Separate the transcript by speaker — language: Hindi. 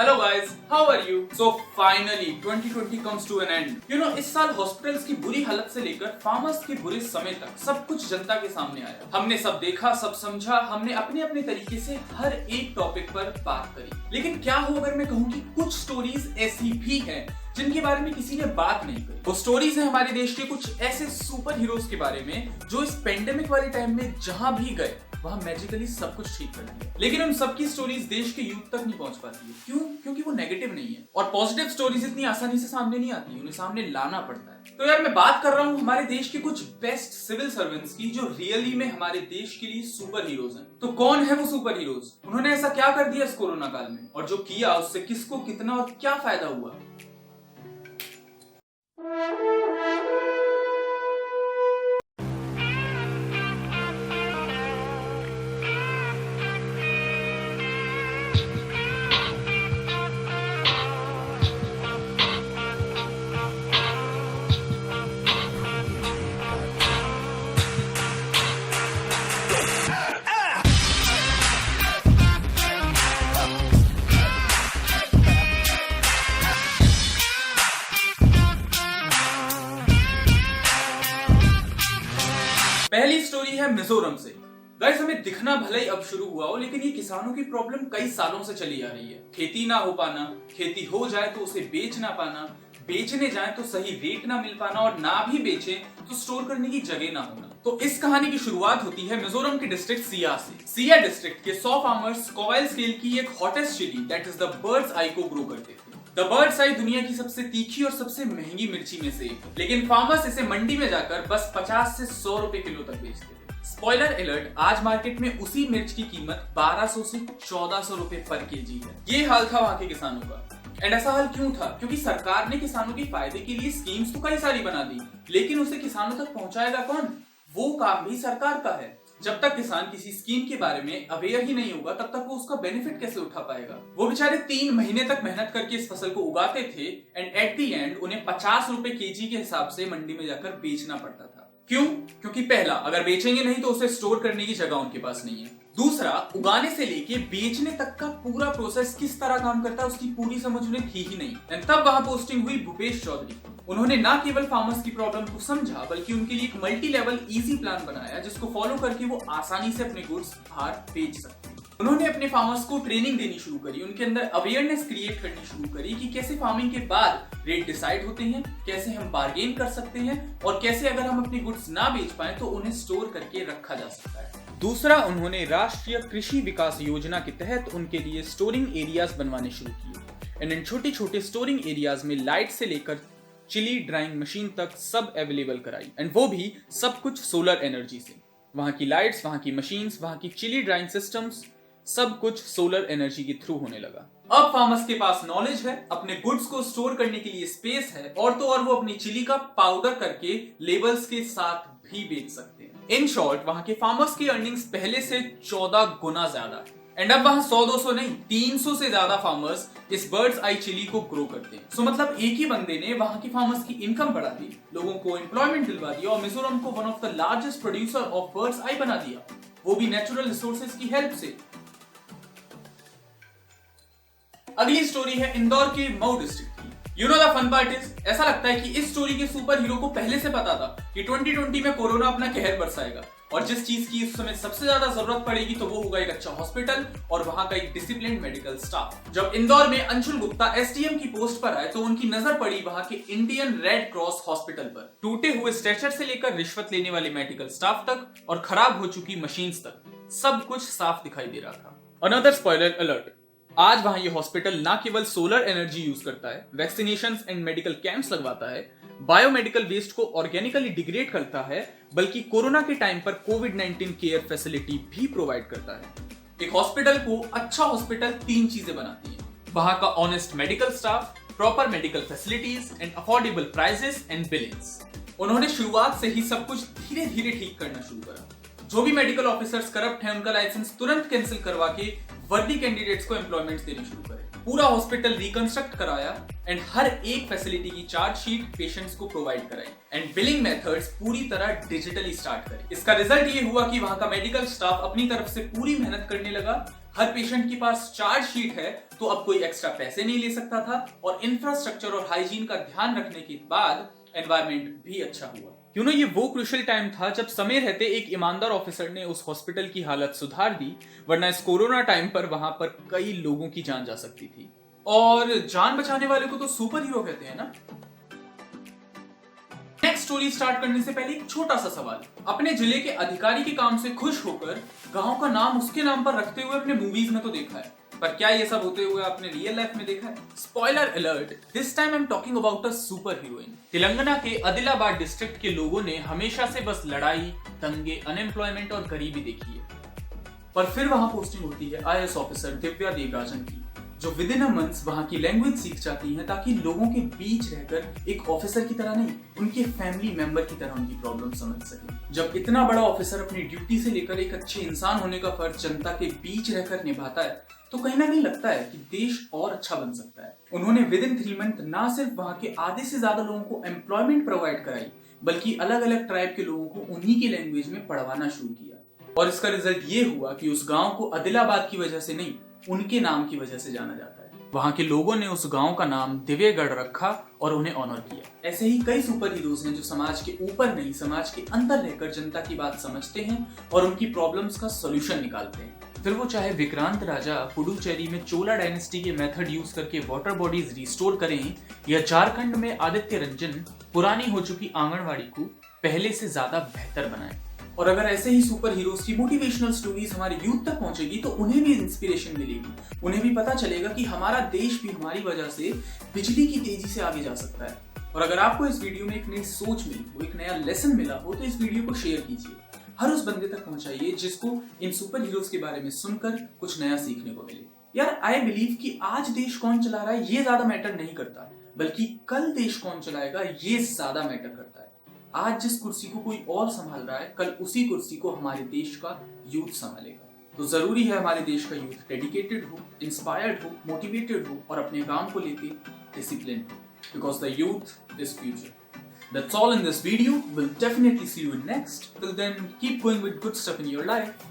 Speaker 1: Hello guys, how are you? So finally 2020 comes to an end. इस साल हॉस्पिटल्स की बुरी हालत से लेकर फार्मर्स के बुरे समय तक सब कुछ जनता के सामने आया। हमने सब देखा, सब समझा, हमने अपने अपने तरीके से हर एक टॉपिक पर बात करी। लेकिन क्या हो अगर मैं कहूँ कि कुछ स्टोरीज ऐसी भी हैं जिनके बारे में किसी ने बात नहीं करी। वो स्टोरीज है हमारे देश के कुछ ऐसे सुपर हीरोज के बारे में जो इस पेंडेमिक वाले टाइम में जहां भी गए वहां मैजिकली सब कुछ ठीक कर दिया। लेकिन उन सबकी स्टोरीज देश के यूथ तक नहीं पहुंच पाती है। क्यों? क्योंकि वो नेगेटिव नहीं है और पॉजिटिव स्टोरीज इतनी आसानी से सामने नहीं आती, उन्हें सामने लाना पड़ता है। तो यार मैं बात कर रहा हूँ हमारे देश के कुछ बेस्ट सिविल सर्वेंट्स की जो रियली में हमारे देश के लिए सुपर हीरोज हैं। तो कौन है वो सुपर हीरोज? उन्होंने ऐसा क्या कर दिया इस कोरोना काल में, और जो किया उससे किसको कितना और क्या फायदा हुआ? पहली स्टोरी है मिजोरम से। गाइस, हमें दिखना भले ही अब शुरू हुआ हो, लेकिन ये किसानों की प्रॉब्लम कई सालों से चली आ रही है। खेती ना हो पाना, खेती हो जाए तो उसे बेच ना पाना, बेचने जाए तो सही रेट ना मिल पाना, और ना भी बेचे तो स्टोर करने की जगह ना होना। तो इस कहानी की शुरुआत होती है मिजोरम के डिस्ट्रिक्ट सिया से। सिया डिस्ट्रिक्ट के 100 फार्मर्स कोवाइल स्केल की एक hottest chilli that is the bird's eye को ग्रो करते थे। द बर्ड्स आई दुनिया की सबसे तीखी और सबसे महंगी मिर्ची में से एक, लेकिन फार्मर्स इसे मंडी में जाकर बस 50 से 100 रुपए किलो तक बेचते थे। स्पॉइलर अलर्ट, आज मार्केट में उसी मिर्च की कीमत 1200 से 1400 रुपए पर केजी है। ये हाल था वहां के किसानों का। एंड ऐसा हाल क्यों था? क्योंकि सरकार ने किसानों के फायदे के लिए स्कीम्स तो कई सारी बना दी, लेकिन उसे किसानों तक पहुंचाएगा कौन? वो काम भी सरकार का है। जब तक किसान किसी स्कीम के बारे में अवेयर ही नहीं होगा, तब तक वो उसका बेनिफिट कैसे उठा पाएगा? वो बेचारे 3 महीने तक मेहनत करके इस फसल को उगाते थे एंड एट द एंड उन्हें 50 रुपए केजी के हिसाब से मंडी में जाकर बेचना पड़ता था। क्यों? क्योंकि पहला, अगर बेचेंगे नहीं तो उसे स्टोर करने की जगह उनके पास नहीं है। दूसरा, उगाने से लेके बेचने तक का पूरा प्रोसेस किस तरह काम करता है उसकी पूरी समझ उन्हें थी ही नहीं। एंड तब वहां पोस्टिंग हुई भूपेश चौधरी। उन्होंने ना केवल फार्मर्स की प्रॉब्लम को समझा, बल्कि उनके लिए एक मल्टी लेवल इजी प्लान बनाया जिसको फॉलो करके वो आसानी से अपने गुड्स बाहर बेच सकते। उन्होंने अपने फार्मर्स को ट्रेनिंग देनी शुरू करी, उनके अंदर अवेयरनेस क्रिएट करनी शुरू करी कि कैसे फार्मिंग के बाद रेट डिसाइड होते हैं, कैसे हम बार्गेन कर सकते हैं, और कैसे अगर हम अपने गुड्स ना बेच पाए तो उन्हें स्टोर करके रखा जा सकता है। दूसरा, उन्होंने राष्ट्रीय कृषि विकास योजना के तहत उनके लिए स्टोरिंग एरियाज बनवाने शुरू किए। एंड इन छोटे छोटे स्टोरिंग एरियाज में लाइट से लेकर चिली ड्राइंग मशीन तक सब अवेलेबल कराई, एंड वो भी सब कुछ सोलर एनर्जी से। वहां की लाइट्स, वहां की मशीन्स, वहां की चिली ड्राइंग सिस्टम्स, सब कुछ सोलर एनर्जी के थ्रू होने लगा। अब फार्मर्स के पास नॉलेज है, अपने गुड्स को स्टोर करने के लिए स्पेस है, और तो और वो अपनी चिली का पाउडर करके लेबल्स के साथ भी बेच सकते हैं। इन शॉर्ट, वहां के फार्मर्स की अर्निंग्स पहले से 14 गुना ज्यादा है। एंड अब वहां 100-200 नहीं, 300 से ज्यादा फार्मर्स इस बर्ड्स आई चिली को ग्रो करते हैं। सो मतलब एक ही बंदे ने वहां की फार्मर्स की इनकम बढ़ा दी, लोगों को एम्प्लॉयमेंट दिलवा दिया, और मिजोरम को one of the largest producer of bird's eye बना दिया, वो भी नेचुरल रिसोर्सेज की हेल्प से। अगली स्टोरी है इंदौर के मऊ डिस्ट्रिक्ट की। You know the fun part is, ऐसा लगता है कि इस स्टोरी के सुपर हीरो को पहले से पता था कि 2020 में कोरोना अपना कहर बरसाएगा, और जिस चीज की इस समय सबसे ज्यादा जरूरत पड़ेगी तो वो होगा एक अच्छा हॉस्पिटल और वहां का एक डिसिप्लिन्ड मेडिकल स्टाफ। जब इंदौर में अंशुल गुप्ता एसडीएम की पोस्ट पर आए तो उनकी नजर पड़ी वहां के इंडियन रेड क्रॉस हॉस्पिटल पर। टूटे हुए स्ट्रेचर से लेकर रिश्वत लेने वाले मेडिकल स्टाफ तक और खराब हो चुकी मशीन्स तक सब कुछ साफ दिखाई दे रहा था। अनदर स्पॉइलर अलर्ट, आज वहां ये हॉस्पिटल ना केवल सोलर एनर्जी यूज करता है, वैक्सीनेशंस एंड मेडिकल कैंप्स लगवाता है, बायोमेडिकल वेस्ट को ऑर्गेनिकली डिग्रेड करता है, बल्कि कोरोना के टाइम पर कोविड-19 केयर फैसिलिटी भी प्रोवाइड करता है। एक हॉस्पिटल को अच्छा हॉस्पिटल 3 चीजें बनाती हैं: वहां का honest medical staff, proper medical facilities and affordable prices and Billings. उन्होंने शुरुआत से ही सब कुछ धीरे धीरे ठीक करना शुरू करा। जो भी मेडिकल ऑफिसर्स करप्ट हैं उनका लाइसेंस तुरंत कैंसिल करवा के वर्दी कैंडिडेट्स को एम्प्लॉयमेंट देने शुरू करे। पूरा हॉस्पिटल रिकंस्ट्रक्ट कराया एंड हर एक फैसिलिटी की चार्ज शीट पेशेंट्स को प्रोवाइड कराई, एंड बिलिंग मेथड्स पूरी तरह डिजिटली स्टार्ट करे। इसका रिजल्ट ये हुआ कि वहां का मेडिकल स्टाफ अपनी तरफ से पूरी मेहनत करने लगा हर पेशेंट के पास चार्ज शीट है तो अब कोई एक्स्ट्रा पैसे नहीं ले सकता था, और इंफ्रास्ट्रक्चर और हाइजीन का ध्यान रखने के बाद एनवायरमेंट भी अच्छा हुआ। क्यों ना ये वो क्रूशियल टाइम था जब समय रहते एक ईमानदार ऑफिसर ने उस हॉस्पिटल की हालत सुधार दी, वरना इस कोरोना टाइम पर वहां पर कई लोगों की जान जा सकती थी। और जान बचाने वाले को तो सुपर हीरो कहते हैं ना। नेक्स्ट स्टोरी स्टार्ट करने से पहले एक छोटा सा सवाल, अपने जिले के अधिकारी के काम से खुश होकर गांव का नाम उसके नाम पर रखते हुए अपने मूवीज में तो देखा है, पर क्या ये सब होते हुए आपने रियल लाइफ में देखा है? Spoiler alert, this time I am talking about a super heroine. Telangana के आदिलाबाद डिस्ट्रिक्ट के लोगों ने हमेशा से बस लड़ाई, दंगे, अनएम्प्लॉयमेंट और गरीबी देखी है, पर फिर वहां पोस्टिंग होती है आईएएस ऑफिसर दिव्या देवराजन की, जो विद इन अ मंथ्स वहां की लैंग्वेज सीख जाती हैं ताकि लोगों के बीच रहकर एक ऑफिसर की तरह नहीं, उनके फैमिली मेंबर की तरह उनकी प्रॉब्लम समझ सके। जब इतना बड़ा ऑफिसर अपनी ड्यूटी से लेकर एक अच्छे इंसान होने का फर्ज जनता के बीच रहकर निभाता है तो कहीं ना कहीं लगता है कि देश और अच्छा बन सकता है। उन्होंने विद इन 3 मंथ ना सिर्फ वहां के आधे से ज्यादा लोगों को एम्प्लॉयमेंट प्रोवाइड कराई, बल्कि अलग अलग ट्राइब के लोगों को उन्हीं की लैंग्वेज में पढ़वाना शुरू किया, और इसका रिजल्ट ये हुआ कि उस गांव को आदिलाबाद की वजह से नहीं, उनके नाम की वजह से जाना जाता है। वहां के लोगों ने उस गांव का नाम दिव्यगढ़ रखा और उन्हें ऑनर किया। ऐसे ही कई सुपर हीरोज हैं जो समाज के ऊपर नहीं, समाज के अंदर रहकर जनता की बात समझते हैं और उनकी प्रॉब्लम्स का सॉल्यूशन निकालते हैं। फिर वो चाहे विक्रांत राजा पुडुचेरी में चोला डायनेस्टी के मेथड यूज करके वाटर बॉडीज रिस्टोर करें, या झारखंड में आदित्य रंजन पुरानी हो चुकी आंगनवाड़ी को पहले से ज्यादा बेहतर बनाए। और अगर ऐसे ही सुपर हीरोज की मोटिवेशनल स्टोरीज हमारे यूथ तक पहुंचेगी तो उन्हें भी इंस्पिरेशन मिलेगी, उन्हें भी पता चलेगा कि हमारा देश भी हमारी वजह से बिजली की तेजी से आगे जा सकता है। और अगर आपको इस वीडियो में एक नई सोच मिली हो, एक नया लेसन मिला हो, तो इस वीडियो को शेयर कीजिए, हर उस बंदे तक पहुंचाइए जिसको इन सुपर हीरोज के बारे में सुनकर कुछ नया सीखने को मिले। यार आई बिलीव कि आज देश कौन चला रहा है ये ज्यादा मैटर नहीं करता, बल्कि कल देश कौन चलाएगा ये ज्यादा मैटर करता है। आज जिस कुर्सी को कोई और संभाल रहा है, कल उसी कुर्सी को हमारे देश का यूथ संभालेगा। तो जरूरी है हमारे देश का यूथ डेडिकेटेड हो, इंस्पायर्ड हो, मोटिवेटेड हो और अपने काम को लेके डिसिप्लिन हो, because the youth is future. That's all in this video. We'll definitely see you in next. Till then, keep going with good stuff in your life.